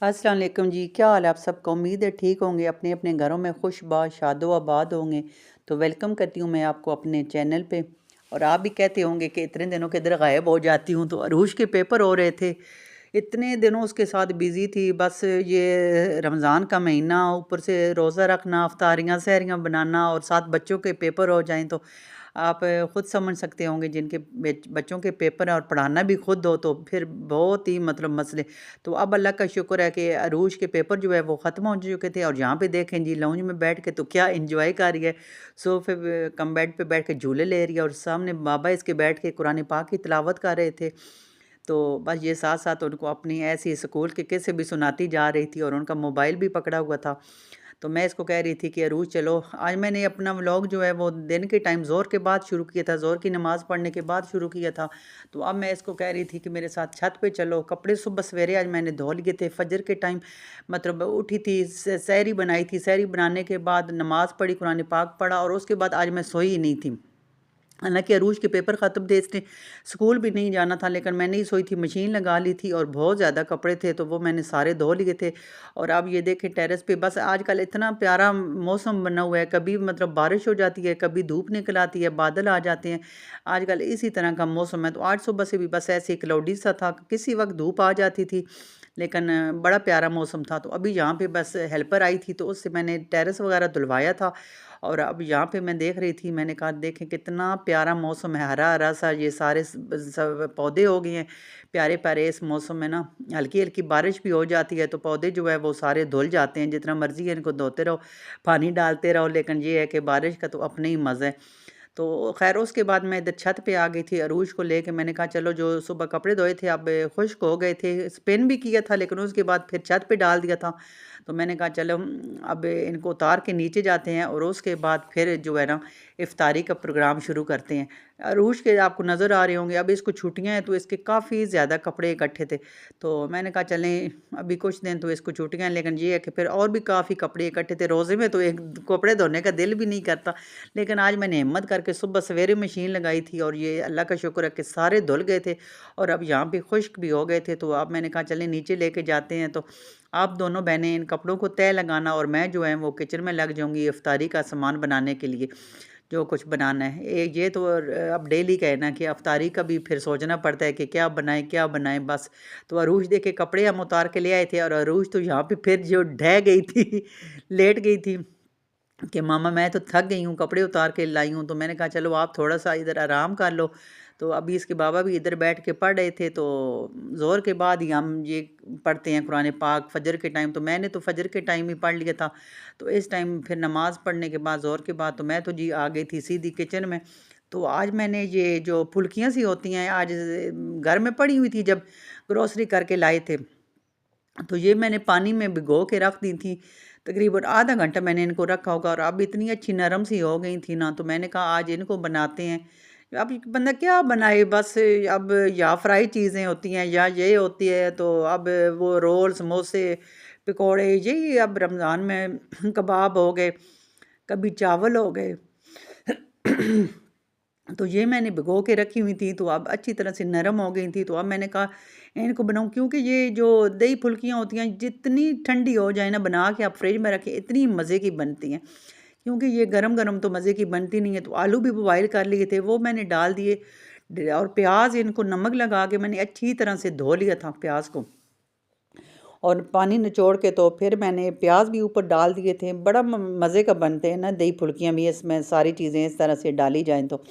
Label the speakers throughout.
Speaker 1: अस्सलाम वालेकुम जी, क्या हाल है आप सबका? उम्मीद है ठीक होंगे, अपने अपने घरों में खुशबाश शादो आबाद होंगे। तो वेलकम करती हूँ मैं आपको अपने चैनल पे। और आप भी कहते होंगे कि इतने दिनों के इधर गायब हो जाती हूँ। तो अरूज के पेपर हो रहे थे, इतने दिनों उसके साथ बिज़ी थी। बस ये रमज़ान का महीना, ऊपर से रोज़ा रखना, अफ्तारियाँ सहरियाँ बनाना और साथ बच्चों के पेपर हो जाएं, तो आप ख़ुद समझ सकते होंगे जिनके बच्चों के पेपर हैं और पढ़ाना भी खुद हो तो फिर बहुत ही मतलब मसले। तो अब अल्लाह का शुक्र है कि अरूज के पेपर जो है वो ख़त्म हो चुके थे, और यहाँ पे देखें जी लाउंज में बैठ के तो क्या इंजॉय कर रही है। सोफे पे कम बेड पे बैठ के झूले ले रही है, और सामने बाबा इसके बैठ के कुरान पाक की तिलावत कर रहे थे। तो बस ये साथ साथ उनको अपनी ऐसी स्कूल के किस्से भी सुनाती जा रही थी, और उनका मोबाइल भी पकड़ा हुआ था। तो मैं इसको कह रही थी कि अरूज चलो, आज मैंने अपना व्लॉग जो है वो दिन के टाइम ज़ोहर के बाद शुरू किया था, ज़ोहर की नमाज़ पढ़ने के बाद शुरू किया था। तो अब मैं इसको कह रही थी कि मेरे साथ छत पे चलो, कपड़े सुबह सवेरे आज मैंने धो लिए थे, फजर के टाइम मतलब उठी थी, सहरी बनाई थी, सहरी बनाने के बाद नमाज़ पढ़ी, कुरान पाक पढ़ा, और उसके बाद आज मैं सोई ही नहीं थी। हालाँकि अरूज के पेपर ख़त्म थे, इसने स्कूल भी नहीं जाना था, लेकिन मैं नहीं सोई थी, मशीन लगा ली थी, और बहुत ज़्यादा कपड़े थे तो वो मैंने सारे धो लिए थे। और अब ये देखें टेरेस पे, बस आजकल इतना प्यारा मौसम बना हुआ है, कभी मतलब बारिश हो जाती है, कभी धूप निकल आती है, बादल आ जाते हैं। आजकल इसी तरह का मौसम है। तो आज सुबह से भी बस ऐसे ही क्लाउडी सा था, किसी वक़्त धूप आ जाती थी, लेकिन बड़ा प्यारा मौसम था। तो अभी यहाँ पे बस हेल्पर आई थी, तो उससे मैंने टेरेस वग़ैरह धुलवाया था। और अब यहाँ पे मैं देख रही थी, मैंने कहा देखें कितना प्यारा मौसम है, हरा-हरा सा, ये सारे सब पौधे हो गए हैं प्यारे-प्यारे। इस मौसम में ना हल्की-हल्की बारिश भी हो जाती है, तो पौधे जो है वो सारे धुल जाते हैं। जितना मर्ज़ी है इनको धोते रहो, पानी डालते रहो, लेकिन ये है कि बारिश का तो अपना ही मज़ा है। तो ख़ैर उसके बाद मैं इधर छत पे आ गई थी, अरूज को लेके। मैंने कहा चलो, जो सुबह कपड़े धोए थे अब खुश्क हो गए थे, स्पिन भी किया था, लेकिन उसके बाद फिर छत पे डाल दिया था। तो मैंने कहा चलो अब इनको उतार के नीचे जाते हैं, और उसके बाद फिर जो है ना इफ्तारी का प्रोग्राम शुरू करते हैं। अरूज के आपको नज़र आ रहे होंगे, अब इसको छुट्टियाँ हैं तो इसके काफ़ी ज़्यादा कपड़े इकट्ठे थे। तो मैंने कहा चलें अभी कुछ दिन तो इसको छुट्टियाँ हैं, लेकिन ये है कि फिर और भी काफ़ी कपड़े इकट्ठे थे। रोज़े में तो एक कपड़े धोने का दिल भी नहीं करता, लेकिन आज मैंने हिम्मत करके सुबह सवेरे मशीन लगाई थी, और ये अल्लाह का शुक्र है कि सारे धुल गए थे, और अब यहाँ पे खुश्क भी हो गए थे। तो अब मैंने कहा चलें नीचे लेके जाते हैं। तो आप दोनों बहनें इन कपड़ों को तह लगाना, और मैं जो है वो किचन में लग जाऊँगी इफ्तारी का सामान बनाने के लिए, जो कुछ बनाना है। ये तो अब डेली का है ना कि इफ्तारी का भी फिर सोचना पड़ता है कि क्या बनाएँ बस। तो अरूज देखे कपड़े हम उतार के ले आए थे, और अरूज तो यहाँ पे फिर जो ढह गई थी लेट गई थी कि मामा मैं तो थक गई हूँ, कपड़े उतार के लाई हूँ। तो मैंने कहा चलो आप थोड़ा-सा इधर आराम कर लो। तो अभी इसके बाबा भी इधर बैठ के पढ़ रहे थे, तो ज़ोहर के बाद ही हम ये पढ़ते हैं कुरान पाक फ़जर के टाइम। तो मैंने तो फ़जर के टाइम ही पढ़ लिया था। तो इस टाइम फिर नमाज़ पढ़ने के बाद ज़ोहर के बाद तो मैं तो जी आ गई थी सीधी किचन में। तो आज मैंने ये जो फुल्कियाँ सी होती हैं, आज घर में पड़ी हुई थी जब ग्रोसरी करके लाए थे। तो ये मैंने पानी में भिगो के रख दी थी, तकरीबन आधा घंटा मैंने इनको रखा होगा, और अब इतनी अच्छी नरम सी हो गई थी ना, तो मैंने कहा आज इनको बनाते हैं। अब बंदा क्या बनाए, बस अब या फ्राई चीज़ें होती हैं या ये होती है, तो अब वो रोल, समोसे, पकोड़े, यही अब रमज़ान में कबाब हो गए, कभी चावल हो गए। तो ये मैंने भिगो के रखी हुई थी, तो अब अच्छी तरह से नरम हो गई थी। तो अब मैंने कहा इनको बनाऊँ, क्योंकि ये जो दही फुल्कियाँ होती हैं जितनी ठंडी हो जाए ना, बना के आप फ्रिज में रखें, इतनी मज़े की बनती हैं। क्योंकि ये गरम-गरम तो मज़े की बनती नहीं है। तो आलू भी बॉयल कर लिए थे, वो मैंने डाल दिए, और प्याज़ इनको नमक लगा के मैंने अच्छी तरह से धो लिया था प्याज़ को, और पानी निचोड़ के तो फिर मैंने प्याज भी ऊपर डाल दिए थे। बड़ा मज़े का बनते हैं ना दही फुल्कियाँ भी, इसमें सारी चीज़ें इस तरह से डाली जाएँ तो।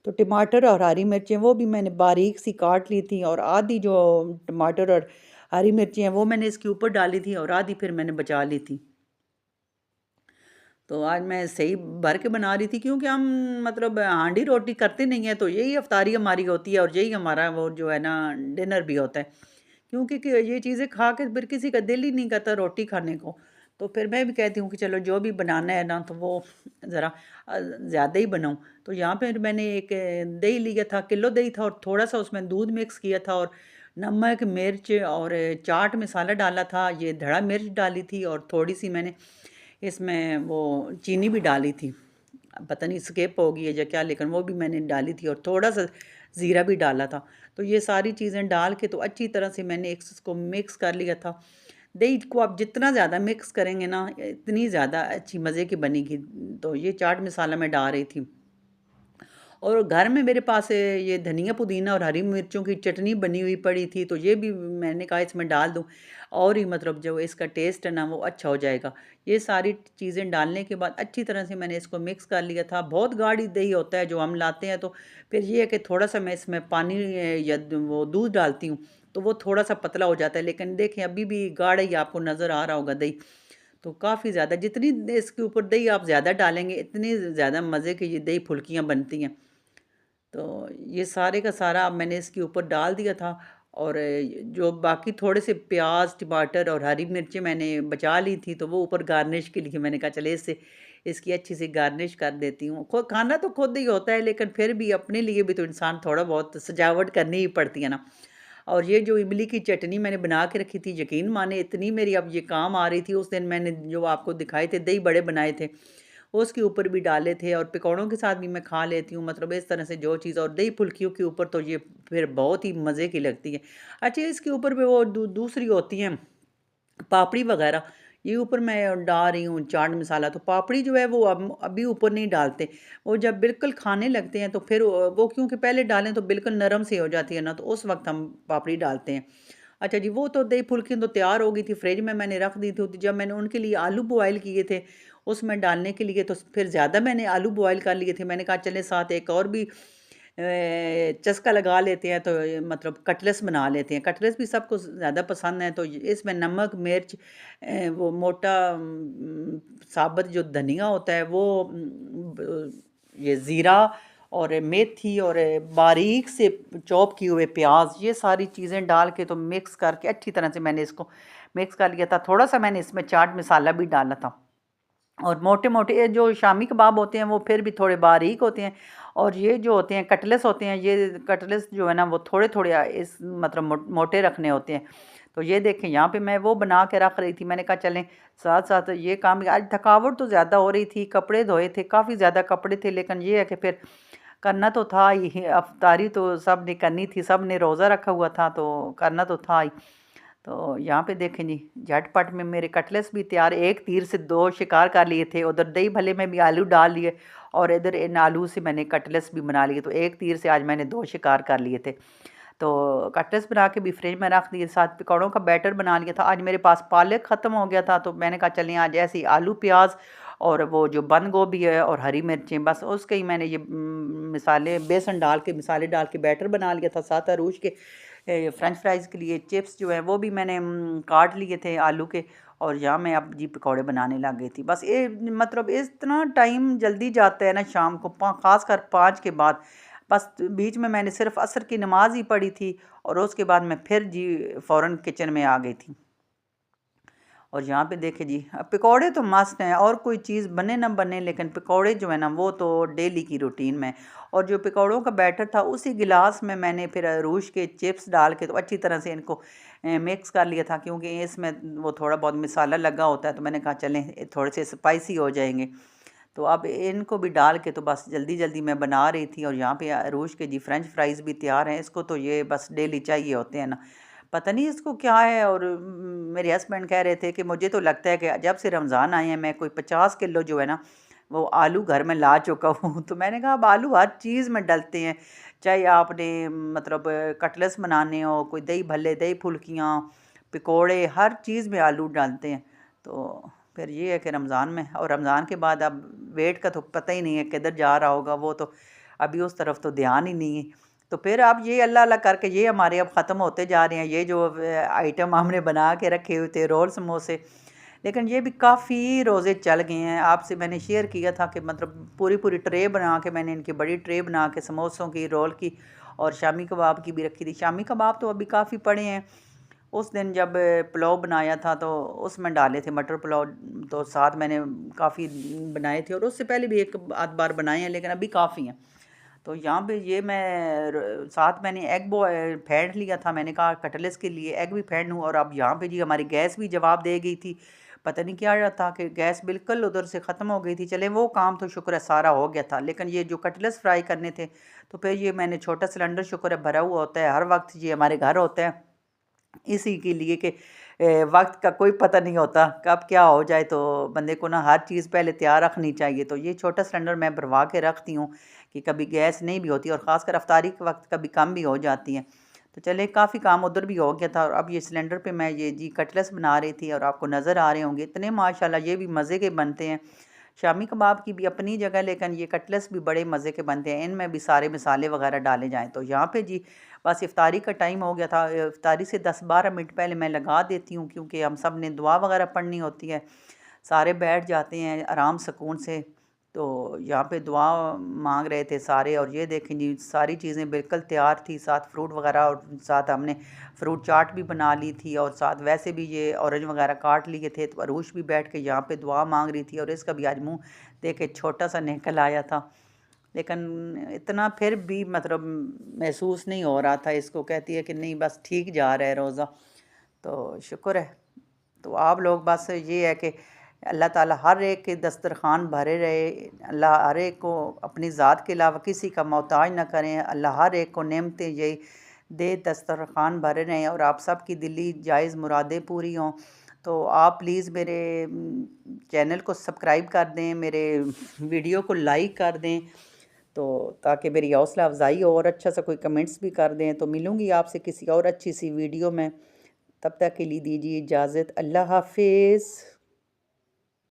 Speaker 1: तो टमाटर और हरी मिर्चें वो भी मैंने बारीक सी काट ली थी, और आधी जो टमाटर और हरी मिर्चें हैं वो मैंने इसके ऊपर डाली थी, और आधी फिर मैंने बचा ली थी। तो आज मैं सही भर के बना रही थी, क्योंकि हम मतलब हांडी रोटी करते नहीं हैं, तो यही इफ्तारी हमारी होती है, और यही हमारा वो जो है ना डिनर भी होता है। क्योंकि ये चीज़ें खा के फिर किसी का दिल ही नहीं करता रोटी खाने को। तो फिर मैं भी कहती हूँ कि चलो जो भी बनाना है ना, तो वो ज़रा ज़्यादा ही बनाऊँ। तो यहाँ पे मैंने एक दही लिया था, किलो दही था, और थोड़ा-सा उसमें दूध मिक्स किया था, और नमक, मिर्च और चाट मसाला डाला था, ये धड़ा मिर्च डाली थी, और थोड़ी-सी मैंने इसमें वो चीनी भी डाली थी। पता नहीं स्किप हो गई है या क्या, लेकिन वो भी मैंने डाली थी, और थोड़ा-सा ज़ीरा भी डाला था। तो ये सारी चीज़ें डाल के तो अच्छी तरह से मैंने इसको मिक्स कर लिया था। दही को आप जितना ज़्यादा मिक्स करेंगे ना, इतनी ज़्यादा अच्छी मज़े की बनेगी। तो ये चाट मसाला मैं डाल रही थी। और घर में मेरे पास ये धनिया पुदीना और हरी मिर्चों की चटनी बनी हुई पड़ी थी, तो ये भी मैंने कहा इसमें डाल दूँ, और ही मतलब जो इसका टेस्ट है ना वो अच्छा हो जाएगा। ये सारी चीज़ें डालने के बाद अच्छी तरह से मैंने इसको मिक्स कर लिया था। बहुत गाढ़ी दही होता है जो हम लाते हैं, तो फिर ये है कि थोड़ा-सा मैं इसमें पानी या वो दूध डालती हूँ, तो वो थोड़ा-सा पतला हो जाता है। लेकिन देखें अभी भी गाढ़ा ही आपको नज़र आ रहा होगा दही। तो काफ़ी ज़्यादा जितनी इसके ऊपर दही आप ज़्यादा डालेंगे, इतनी ज़्यादा मज़े की ये दही फुल्कियाँ बनती हैं। तो ये सारे का सारा अब मैंने इसके ऊपर डाल दिया था, और जो बाकी थोड़े से प्याज, टमाटर और हरी मिर्चें मैंने बचा ली थी, तो वो ऊपर गार्निश के लिए मैंने कहा चले इससे इसकी अच्छी सी गार्निश कर देती हूँ। खुद खाना तो खुद ही होता है, लेकिन फिर भी अपने लिए भी तो इंसान थोड़ा बहुत सजावट करनी ही पड़ती है ना। और ये जो इमली की चटनी मैंने बना के रखी थी, यकीन माने इतनी मेरी अब ये काम आ रही थी। उस दिन मैंने जो आपको दिखाए थे दही बड़े बनाए थे, उसके ऊपर भी डाले थे, और पकौड़ों के साथ भी मैं खा लेती हूँ। मतलब इस तरह से जो चीज़, और दही फुल्कियों के ऊपर तो ये फिर बहुत ही मज़े की लगती है। अच्छा, इसके ऊपर भी वो दूसरी होती हैं पापड़ी वगैरह, ये ऊपर मैं डाल रही हूँ चाट मसाला। तो पापड़ी जो है वो अब अभी ऊपर नहीं डालते, वो जब बिल्कुल खाने लगते हैं तो फिर वो क्योंकि पहले डालें तो बिल्कुल नरम सी हो जाती है ना, तो उस वक्त हम पापड़ी डालते हैं। अच्छा जी, वो तो दही फुल्की तो तैयार हो गई थी, फ्रिज में मैंने रख दी थी। तो जब मैंने उनके लिए आलू बॉयल किए थे उसमें डालने के लिए, तो फिर ज़्यादा मैंने आलू बॉयल कर लिए थे। मैंने कहा चले साथ एक और भी चस्का लगा लेते हैं, तो ये मतलब कटलेट्स बना लेते हैं। कटलेट्स भी सबको ज़्यादा पसंद है, तो इसमें नमक, मिर्च, वो मोटा साबुत जो धनिया होता है वो, ये ज़ीरा और मेथी और बारीक से चॉप किए हुए प्याज, ये सारी चीज़ें डाल के तो मिक्स करके अच्छी तरह से मैंने इसको मिक्स कर लिया था। थोड़ा सा मैंने इसमें चाट मसाला भी डाला था। और मोटे-मोटे ये जो शामी कबाब होते हैं वो फिर भी थोड़े बारीक होते हैं, और ये जो होते हैं कटलेट्स होते हैं, ये कटलेट्स जो है ना वो थोड़े-थोड़े इस मतलब मोटे रखने होते हैं। तो ये देखें यहाँ पे मैं वो बना के रख रही थी। मैंने कहा चलें साथ-साथ ये काम भी, आज थकावट तो ज़्यादा हो रही थी, कपड़े धोए थे, काफ़ी ज़्यादा कपड़े थे, लेकिन ये है कि फिर करना तो था ही। अफ्तारी तो सब ने करनी थी, सब ने रोज़ा रखा हुआ था, तो करना तो था ही। तो यहाँ पे देखें जी, झटपट में मेरे कटलेट्स भी तैयार, एक तीर से दो शिकार कर लिए थे। उधर दही भल्ले में भी आलू डाल लिए, और इधर इन आलू से मैंने कटलेट्स भी बना लिए। तो एक तीर से आज मैंने दो शिकार कर लिए थे। तो कटलेट्स बना के भी फ्रिज में रख दिए, साथ पकौड़ों का बैटर बना लिया था। आज मेरे पास पालक ख़त्म हो गया था, तो मैंने कहा चलें आज ऐसे ही आलू प्याज और वो जो बंद गोभी है और हरी मिर्चें, बस उसके ही मैंने ये मिसाले बेसन डाल के, मिसाले डाल के बैटर बना लिया था। साथ अरूज के फ्रेंच फ्राइज़ के लिए चिप्स जो है वो भी मैंने काट लिए थे आलू के, और यहाँ मैं अब जी पकौड़े बनाने लग गई थी। बस ये मतलब इतना टाइम जल्दी जाता है ना शाम को, ख़ासकर 5 के बाद। बस बीच में मैंने सिर्फ असर की नमाज ही पढ़ी थी, और उसके बाद मैं फिर जी फ़ौरन किचन में आ गई थी। और यहाँ पे देखे जी, अब पकौड़े तो मस्त हैं, और कोई चीज़ बने ना बने, लेकिन पकौड़े जो है ना वो तो डेली की रूटीन में। और जो पकौड़ों का बैटर था उसी गिलास में मैंने फिर अरूश के चिप्स डाल के तो अच्छी तरह से इनको मिक्स कर लिया था, क्योंकि इसमें वो थोड़ा बहुत मसाला लगा होता है। तो मैंने कहा चलें थोड़े से स्पाइसी हो जाएंगे। तो अब इनको भी डाल के तो बस जल्दी जल्दी मैं बना रही थी। और यहाँ पे अरूश के जी फ्रेंच फ्राइज़ भी तैयार हैं। इसको तो ये बस डेली चाहिए होते हैं ना, पता नहीं इसको क्या है। और मेरे हस्बैंड कह रहे थे कि मुझे तो लगता है कि जब से रमज़ान आए हैं मैं कोई 50 किलो जो है ना वो आलू घर में ला चुका हूँ। तो मैंने कहा अब आलू हर चीज़ में डलते हैं, चाहे आपने मतलब कटलेट्स बनाने हो, कोई दही भल्ले, दही फुल्कियाँ, पकोड़े, हर चीज़ में आलू डालते हैं। तो फिर ये है कि रमज़ान में, और रमज़ान के बाद अब वेट का तो पता ही नहीं है किधर जा रहा होगा, वो तो अभी उस तरफ तो ध्यान ही नहीं है। तो फिर अब ये अल्लाह अल्लाह करके ये हमारे अब ख़त्म होते जा रहे हैं, ये जो आइटम हमने बना के रखे हुए थे रोल समोसे। लेकिन ये भी काफ़ी रोज़े चल गए हैं। आपसे मैंने शेयर किया था कि मतलब पूरी पूरी ट्रे बना के, मैंने इनकी बड़ी ट्रे बना के समोसों की, रोल की और शामी कबाब की भी रखी थी। शामी कबाब तो अभी काफ़ी पड़े हैं। उस दिन जब पुलाव बनाया था तो उसमें डाले थे मटर पुलाव, तो साथ मैंने काफ़ी बनाए थे, और उससे पहले भी एक आध बार बनाए हैं, लेकिन अभी काफ़ी हैं। तो यहाँ पे ये मैं साथ मैंने एग फेंट लिया था। मैंने कहा कटलेट्स के लिए एग भी फेंट लूँ। और अब यहाँ पे जी हमारी गैस भी जवाब दे गई थी। पता नहीं क्या था कि गैस बिल्कुल उधर से ख़त्म हो गई थी। चले वो काम तो शुक्र है सारा हो गया था, लेकिन ये जो कटलेट्स फ्राई करने थे तो फिर ये मैंने छोटा सिलेंडर शुक्र है भरा हुआ होता है, हर वक्त ये हमारे घर होता है इसी के लिए कि वक्त का कोई पता नहीं होता कब क्या हो जाए, तो बंदे को ना हर चीज़ पहले तैयार रखनी चाहिए। तो ये छोटा सिलेंडर मैं भरवा के रखती हूँ कि कभी गैस नहीं भी होती, और ख़ासकर अफ्तारी के वक्त कभी कम भी हो जाती है। तो चले, काफ़ी काम उधर भी हो गया था, और अब ये सिलेंडर पे मैं ये जी कटलेट्स बना रही थी, और आपको नज़र आ रहे होंगे इतने माशाल्लाह ये भी मज़े के बनते हैं। शामी कबाब की भी अपनी जगह, लेकिन ये कटलेट्स भी बड़े मज़े के बनते हैं, इनमें भी सारे मसाले वगैरह डाले जाएँ। तो यहाँ पे जी बस इफ्तारी का टाइम हो गया था, इफ्तारी से 10-12 मिनट पहले मैं लगा देती हूँ, क्योंकि हम सब ने दुआ वगैरह पढ़नी होती है। सारे बैठ जाते हैं आराम सुकून से। तो यहाँ पे दुआ मांग रहे थे सारे, और ये देखें जी सारी चीज़ें बिल्कुल तैयार थी, साथ फ्रूट वगैरह, और साथ हमने फ्रूट चाट भी बना ली थी, और साथ वैसे भी ये ऑरेंज वगैरह काट लिए थे। तो अरूश भी बैठ के यहाँ पे दुआ मांग रही थी, और इसका भी आज मुंह देखे छोटा सा निकल आया था, लेकिन इतना फिर भी मतलब महसूस नहीं हो रहा था इसको। कहती है कि नहीं बस ठीक जा रहा है रोज़ा, तो शुक्र है। तो आप लोग बस ये है कि अल्लाह ताला हर एक के दस्तरखान भरे रहे, अल्लाह हर एक को अपनी ज़ात के अलावा किसी का मोहताज ना करें, अल्लाह हर एक को नेमतें यही दे, दस्तरखान भरे रहें, और आप सब की दिली जायज़ मुरादें पूरी हों। तो आप प्लीज़ मेरे चैनल को सब्सक्राइब कर दें, मेरे वीडियो को लाइक कर दें, तो ताकि मेरी हौसला अफजाई हो, और अच्छा सा कोई कमेंट्स भी कर दें। तो मिलूँगी आपसे किसी और अच्छी सी वीडियो में, तब तक के लिए दीजिए इजाज़त। अल्लाह हाफिज़।